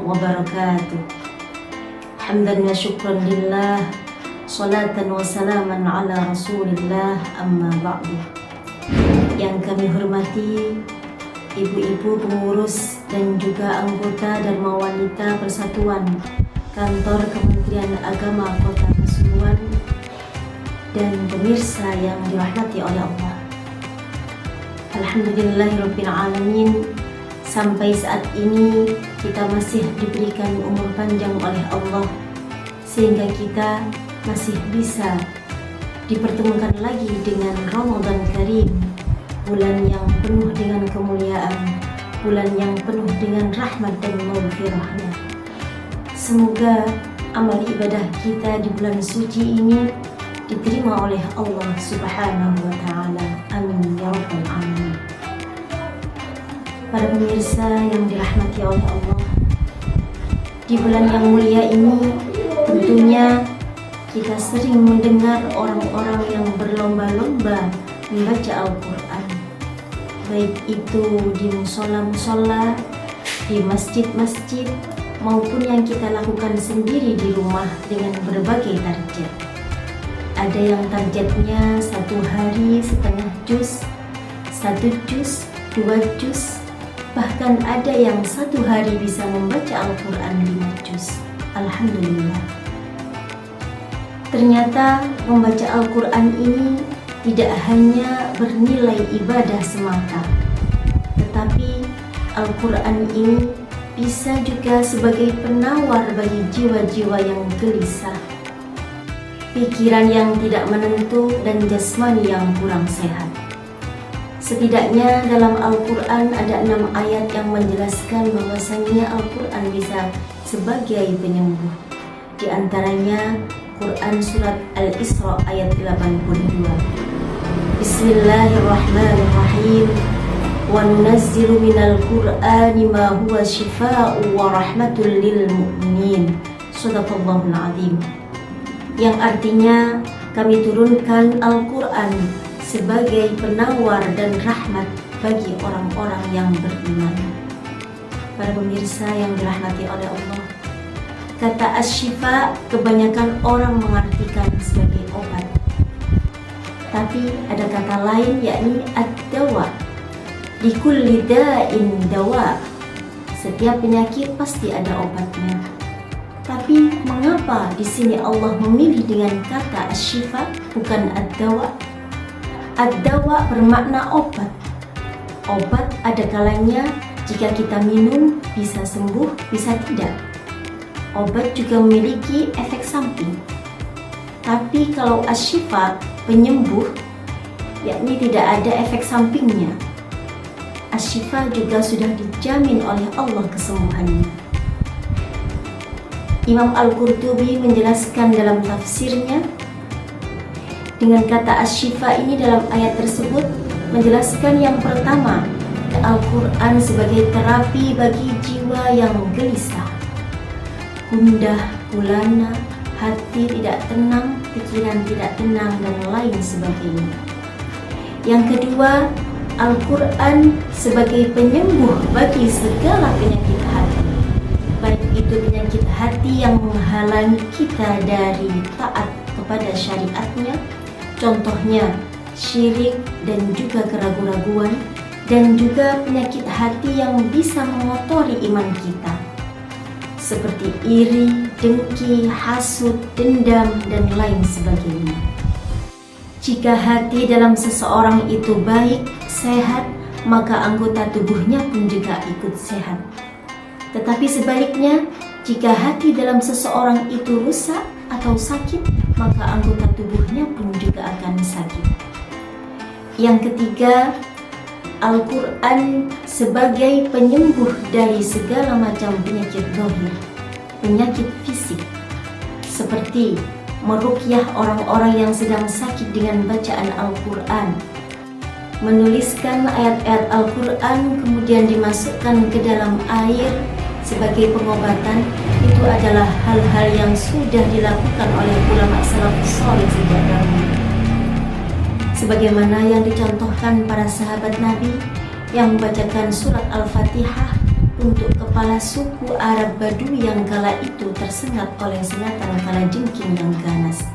wabarakatuh. Hamdan wa syukran lillah, salatan wa salaman ala rasulillah, amma ba'du. Yang kami hormati ibu-ibu pengurus dan juga anggota Dharma Wanita Persatuan Kantor Kementerian Agama Kota Pasuruan dan pemirsa yang dirahmati oleh Allah. Alhamdulillahirabbil alamin. Sampai saat ini kita masih diberikan umur panjang oleh Allah sehingga kita masih bisa dipertemukan lagi dengan Ramadan Karim, bulan yang penuh dengan kemuliaan, bulan yang penuh dengan rahmat dan maghfirahnya. Semoga amal ibadah kita di bulan suci ini diterima oleh Allah Subhanahu wa Ta'ala. Amin ya rabbal alamin. Para pemirsa yang dirahmati oleh Allah, di bulan yang mulia ini tentunya kita sering mendengar orang-orang yang berlomba-lomba membaca Al-Quran, baik itu di musola-musola, di masjid-masjid, maupun yang kita lakukan sendiri di rumah dengan berbagai target. Ada yang targetnya 1 hari setengah juz, 1 juz, 2 juz, bahkan ada yang 1 hari bisa membaca Al-Quran 5 juz. Alhamdulillah. Ternyata membaca Al-Quran ini tidak hanya bernilai ibadah semata, tetapi Al-Quran ini bisa juga sebagai penawar bagi jiwa-jiwa yang gelisah, pikiran yang tidak menentu, dan jasmani yang kurang sehat. Setidaknya dalam Al-Quran ada 6 ayat yang menjelaskan bahwasannya Al-Quran bisa sebagai penyembuh. Di antaranya Quran Surat Al-Isra ayat 82. Bismillahirrahmanirrahim. Wa nunazzilu minal Qur'ani ma huwa shifaa'u wa rahmatul lil mu'minin. Shadaqallahul azim. Yang artinya kami turunkan Al-Quran sebagai penawar dan rahmat bagi orang-orang yang beriman. Para pemirsa yang dirahmati oleh Allah, kata asy-syifa kebanyakan orang mengartikan sebagai obat, tapi ada kata lain yakni ad-dawa. Likulli da'in dawa. Setiap penyakit pasti ada obatnya. Tapi mengapa di sini Allah memilih dengan kata asy-syifa bukan ad-dawa? Ad-dawa bermakna obat. Obat ada kalanya jika kita minum bisa sembuh, bisa tidak. Obat juga memiliki efek samping. Tapi kalau asy-syifa penyembuh, yakni tidak ada efek sampingnya. Asy-syifa juga sudah dijamin oleh Allah kesembuhannya. Imam Al-Qurtubi menjelaskan dalam tafsirnya dengan kata asy-syifa ini dalam ayat tersebut menjelaskan yang pertama, Al-Quran sebagai terapi bagi jiwa yang gelisah, gundah gulana, hati tidak tenang, pikiran tidak tenang, dan lain sebagainya. Yang kedua, Al-Quran sebagai penyembuh bagi segala penyakit hati, baik itu penyakit hati yang menghalangi kita dari taat kepada syariatnya, contohnya syirik dan juga keraguan-raguan, dan juga penyakit hati yang bisa mengotori iman kita, seperti iri, dengki, hasud, dendam, dan lain sebagainya. Jika hati dalam seseorang itu baik, sehat, maka anggota tubuhnya pun juga ikut sehat. Tetapi sebaliknya, jika hati dalam seseorang itu rusak atau sakit, maka anggota tubuhnya pun juga akan sakit. Yang ketiga, Al-Quran sebagai penyembuh dari segala macam penyakit zahir, penyakit fisik, seperti meruqyah orang-orang yang sedang sakit dengan bacaan Al-Quran, menuliskan ayat-ayat Al-Quran kemudian dimasukkan ke dalam air sebagai pengobatan. Itu adalah hal-hal yang sudah dilakukan oleh ulama salafus saleh sejak dahulu, sebagaimana yang dicontohkan para sahabat Nabi yang membacakan surat Al-Fatihah untuk kepala suku Arab Badui yang kala itu tersengat oleh sengatan kalajengking yang ganas.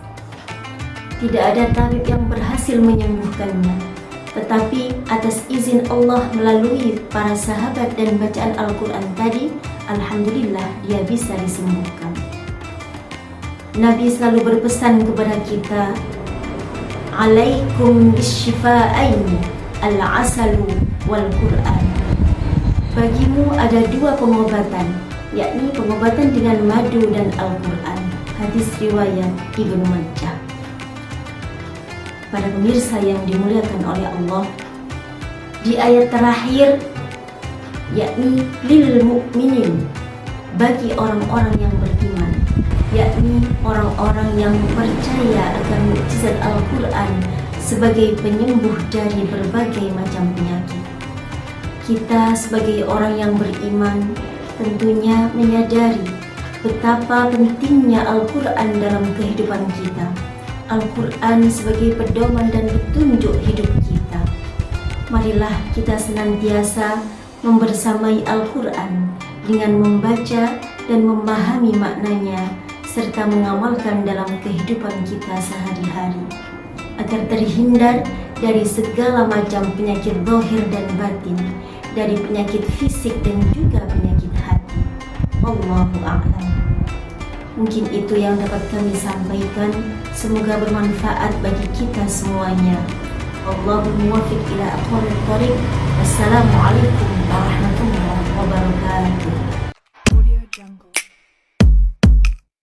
Tidak ada tabib yang berhasil menyembuhkannya, tetapi atas izin Allah melalui para sahabat dan bacaan Al-Quran tadi, alhamdulillah dia bisa disembuhkan. Nabi selalu berpesan kepada kita, alaikum bisyifa'aini, al-asalu wal Quran. Bagimu ada dua pengobatan, yakni pengobatan dengan madu dan Al-Quran. Hadis riwayat Ibnu Majah. Para pemirsa yang dimuliakan oleh Allah, di ayat terakhir, yakni lil mu'minin, bagi orang-orang yang beriman, yakni orang-orang yang percaya akan mukjizat Al-Quran sebagai penyembuh dari berbagai macam penyakit. Kita sebagai orang yang beriman tentunya menyadari betapa pentingnya Al-Quran dalam kehidupan kita. Al-Quran sebagai pedoman dan petunjuk hidup kita. Marilah kita senantiasa membersamai Al-Quran dengan membaca dan memahami maknanya serta mengamalkan dalam kehidupan kita sehari-hari agar terhindar dari segala macam penyakit zahir dan batin, dari penyakit fisik dan juga penyakit hati. Wallahu a'lam. Mungkin itu yang dapat kami sampaikan. Semoga bermanfaat bagi kita semuanya. Wallahul muwaffiq ila aqwamit thoriq. Wassalamualaikum warahmatullahi wabarakatuh.